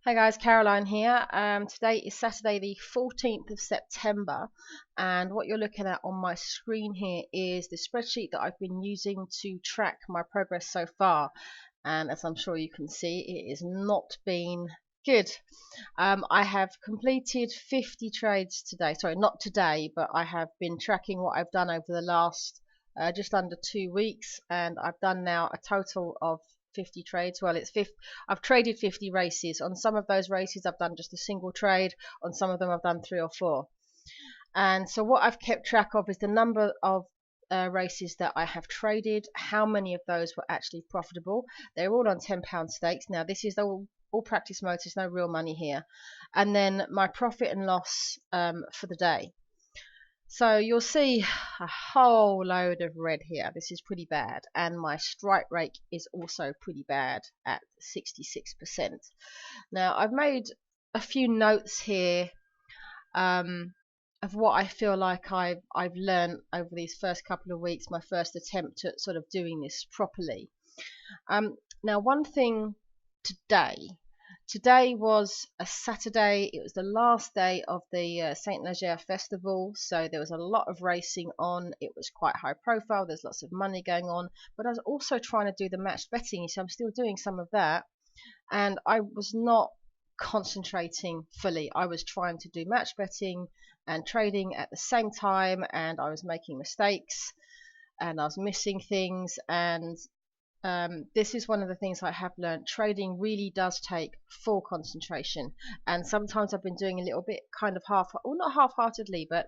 Hi guys, Caroline here. Today is Saturday the 14th of September, and what you're looking at on my screen here is the spreadsheet that I've been using to track my progress so far. And as I'm sure you can see, it has not been good. I have completed 50 trades today. Sorry, not today, but I have been tracking what I've done over the last just under 2 weeks, and I've done now a total of 50 trades. Well, it's 50. I've traded 50 races. On some of those races I've done just a single trade. On some of them I've done 3 or 4. And so what I've kept track of is the number of races that I have traded, how many of those were actually profitable. They're all on £10 stakes. Now this is all practice mode, there's no real money here. And then my profit and loss for the day. So you'll see a whole load of red here. This is pretty bad, and my strike rate is also pretty bad at 66%. Now I've made a few notes here of what I feel like I've learned over these first couple of weeks, my first attempt at sort of doing this properly. Now one thing Today was a Saturday. It was the last day of the Saint Leger festival, so there was a lot of racing on. It was quite high profile. There's lots of money going on, but I was also trying to do the match betting, so I'm still doing some of that, and I was not concentrating fully. I was trying to do match betting and trading at the same time, and I was making mistakes and I was missing things, and this is one of the things I have learned. Trading really does take full concentration, and sometimes I've been doing a little bit kind of not half-heartedly, but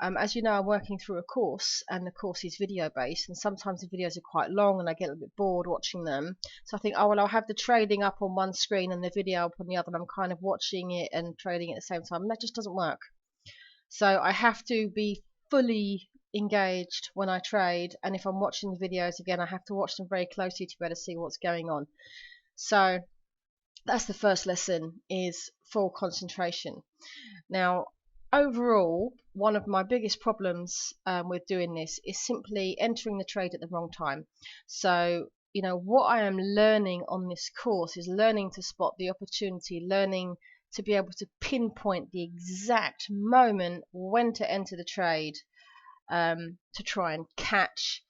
as you know, I'm working through a course, and the course is video based, and sometimes the videos are quite long and I get a bit bored watching them. So I think, oh well, I'll have the trading up on one screen and the video up on the other, and I'm kind of watching it and trading at the same time, and that just doesn't work. So I have to be fully engaged when I trade, and if I'm watching the videos again, I have to watch them very closely to be able to see what's going on. So that's the first lesson, is full concentration. Now overall, one of my biggest problems with doing this is simply entering the trade at the wrong time. So what I am learning on this course is learning to spot the opportunity, learning to be able to pinpoint the exact moment when to enter the trade, to try and catch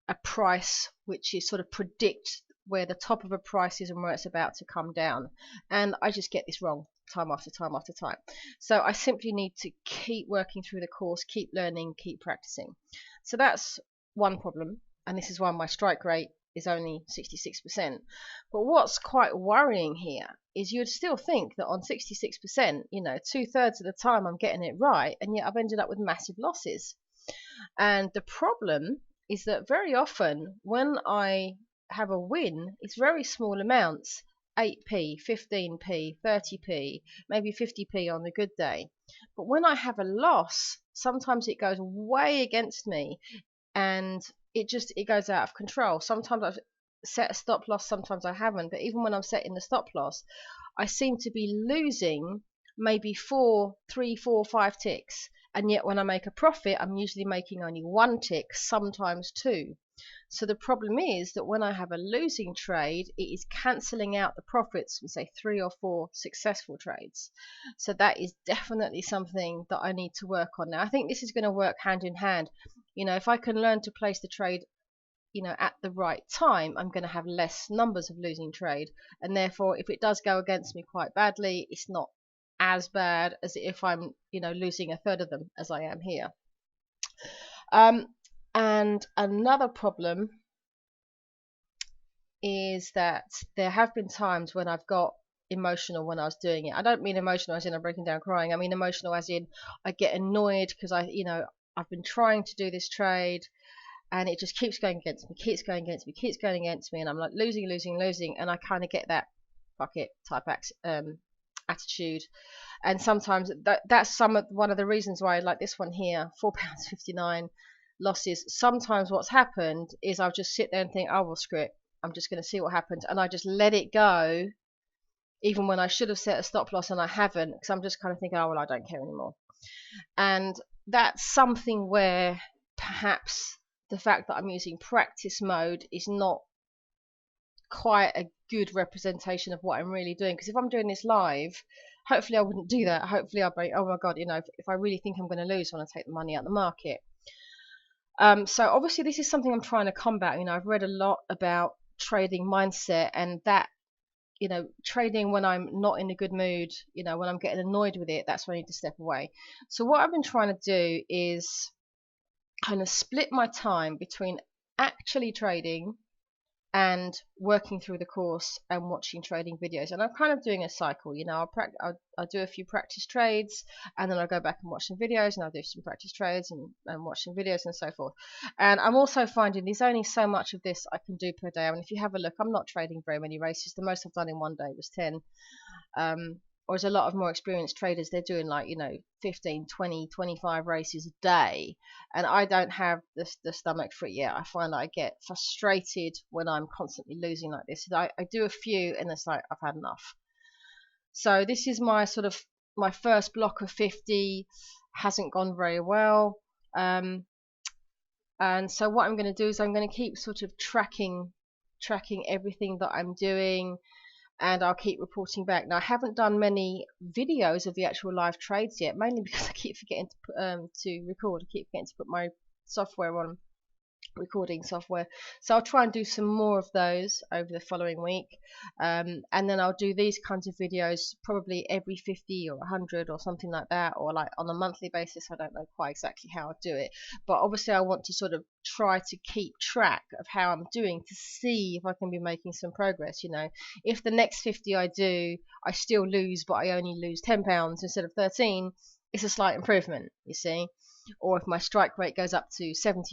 a price which is sort of predict where the top of a price is and where it's about to come down. And I just get this wrong time after time after time. So I simply need to keep working through the course, keep learning, keep practicing. So that's one problem, and this is why my strike rate is only 66%. But what's quite worrying here is you'd still think that on 66%, 2/3 of the time I'm getting it right, and yet I've ended up with massive losses. And the problem is that very often when I have a win, it's very small amounts, 8p, 15p, 30p, maybe 50p on a good day. But when I have a loss, sometimes it goes way against me, and it goes out of control. Sometimes I've set a stop loss, sometimes I haven't, but even when I'm setting the stop loss, I seem to be losing maybe 3, 4, 5 ticks, and yet when I make a profit, I'm usually making only 1 tick, sometimes 2. So the problem is that when I have a losing trade, it is cancelling out the profits from, say, 3 or 4 successful trades. So that is definitely something that I need to work on. Now I think this is going to work hand in hand. If I can learn to place the trade at the right time, I'm going to have less numbers of losing trade, and therefore if it does go against me quite badly, it's not as bad as if I'm losing 1/3 of them, as I am here. And another problem is that there have been times when I've got emotional when I was doing it. I don't mean emotional as in I'm breaking down crying. I mean emotional as in I get annoyed because I've been trying to do this trade, and it just keeps going against me, keeps going against me, keeps going against me, and I'm like losing, and I kind of get that fuck it type attitude. And sometimes that's one of the reasons why, like this one here, £4.59 losses. Sometimes what's happened is I'll just sit there and think, oh well, screw it, I'm just going to see what happens, and I just let it go, even when I should have set a stop loss and I haven't, because I'm just kind of thinking, oh well, I don't care anymore. And that's something where perhaps the fact that I'm using practice mode is not quite a good representation of what I'm really doing. Because if I'm doing this live, hopefully I wouldn't do that. Hopefully I'll be, oh my God, if I really think I'm going to lose, I want to take the money out of the market. So obviously this is something I'm trying to combat. I've read a lot about trading mindset, and that, trading when I'm not in a good mood, when I'm getting annoyed with it, that's when I need to step away. So what I've been trying to do is kind of split my time between actually trading and working through the course and watching trading videos. And I'm kind of doing a cycle. I'll do a few practice trades, and then I'll go back and watch some videos, and I'll do some practice trades and watch some videos and so forth. And I'm also finding there's only so much of this I can do per day. I mean, if you have a look, I'm not trading very many races. The most I've done in one day was 10. Whereas a lot of more experienced traders, they're doing 15, 20, 25 races a day, and I don't have the stomach for it yet. I find that I get frustrated when I'm constantly losing like this. I do a few, and it's like I've had enough. So this is my first block of 50. Hasn't gone very well, and so what I'm going to do is I'm going to keep sort of tracking everything that I'm doing, and I'll keep reporting back. Now, I haven't done many videos of the actual live trades yet, mainly because I keep forgetting to record. I keep forgetting to put my software on, recording software. So I'll try and do some more of those over the following week, and then I'll do these kinds of videos probably every 50 or 100 or something like that, or like on a monthly basis. I don't know quite exactly how I'll do it, but obviously I want to sort of try to keep track of how I'm doing to see if I can be making some progress. If the next 50 I do, I still lose, but I only lose £10 instead of 13, it's a slight improvement, you see. Or if my strike rate goes up to 70%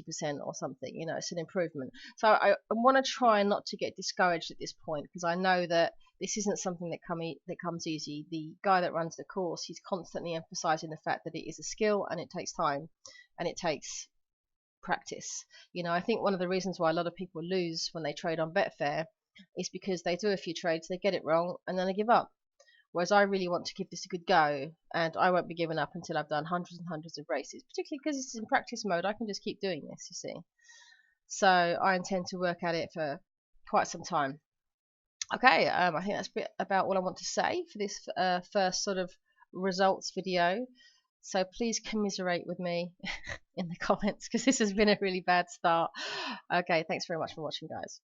or something, it's an improvement. So I want to try not to get discouraged at this point, because I know that this isn't something that comes easy. The guy that runs the course, he's constantly emphasizing the fact that it is a skill, and it takes time, and it takes practice. I think one of the reasons why a lot of people lose when they trade on Betfair is because they do a few trades, they get it wrong, and then they give up. Whereas I really want to give this a good go, and I won't be giving up until I've done hundreds and hundreds of races, particularly because it's in practice mode. I can just keep doing this, you see. So I intend to work at it for quite some time. Okay, I think that's about all I want to say for this first sort of results video. So please commiserate with me in the comments, because this has been a really bad start. Okay, thanks very much for watching, guys.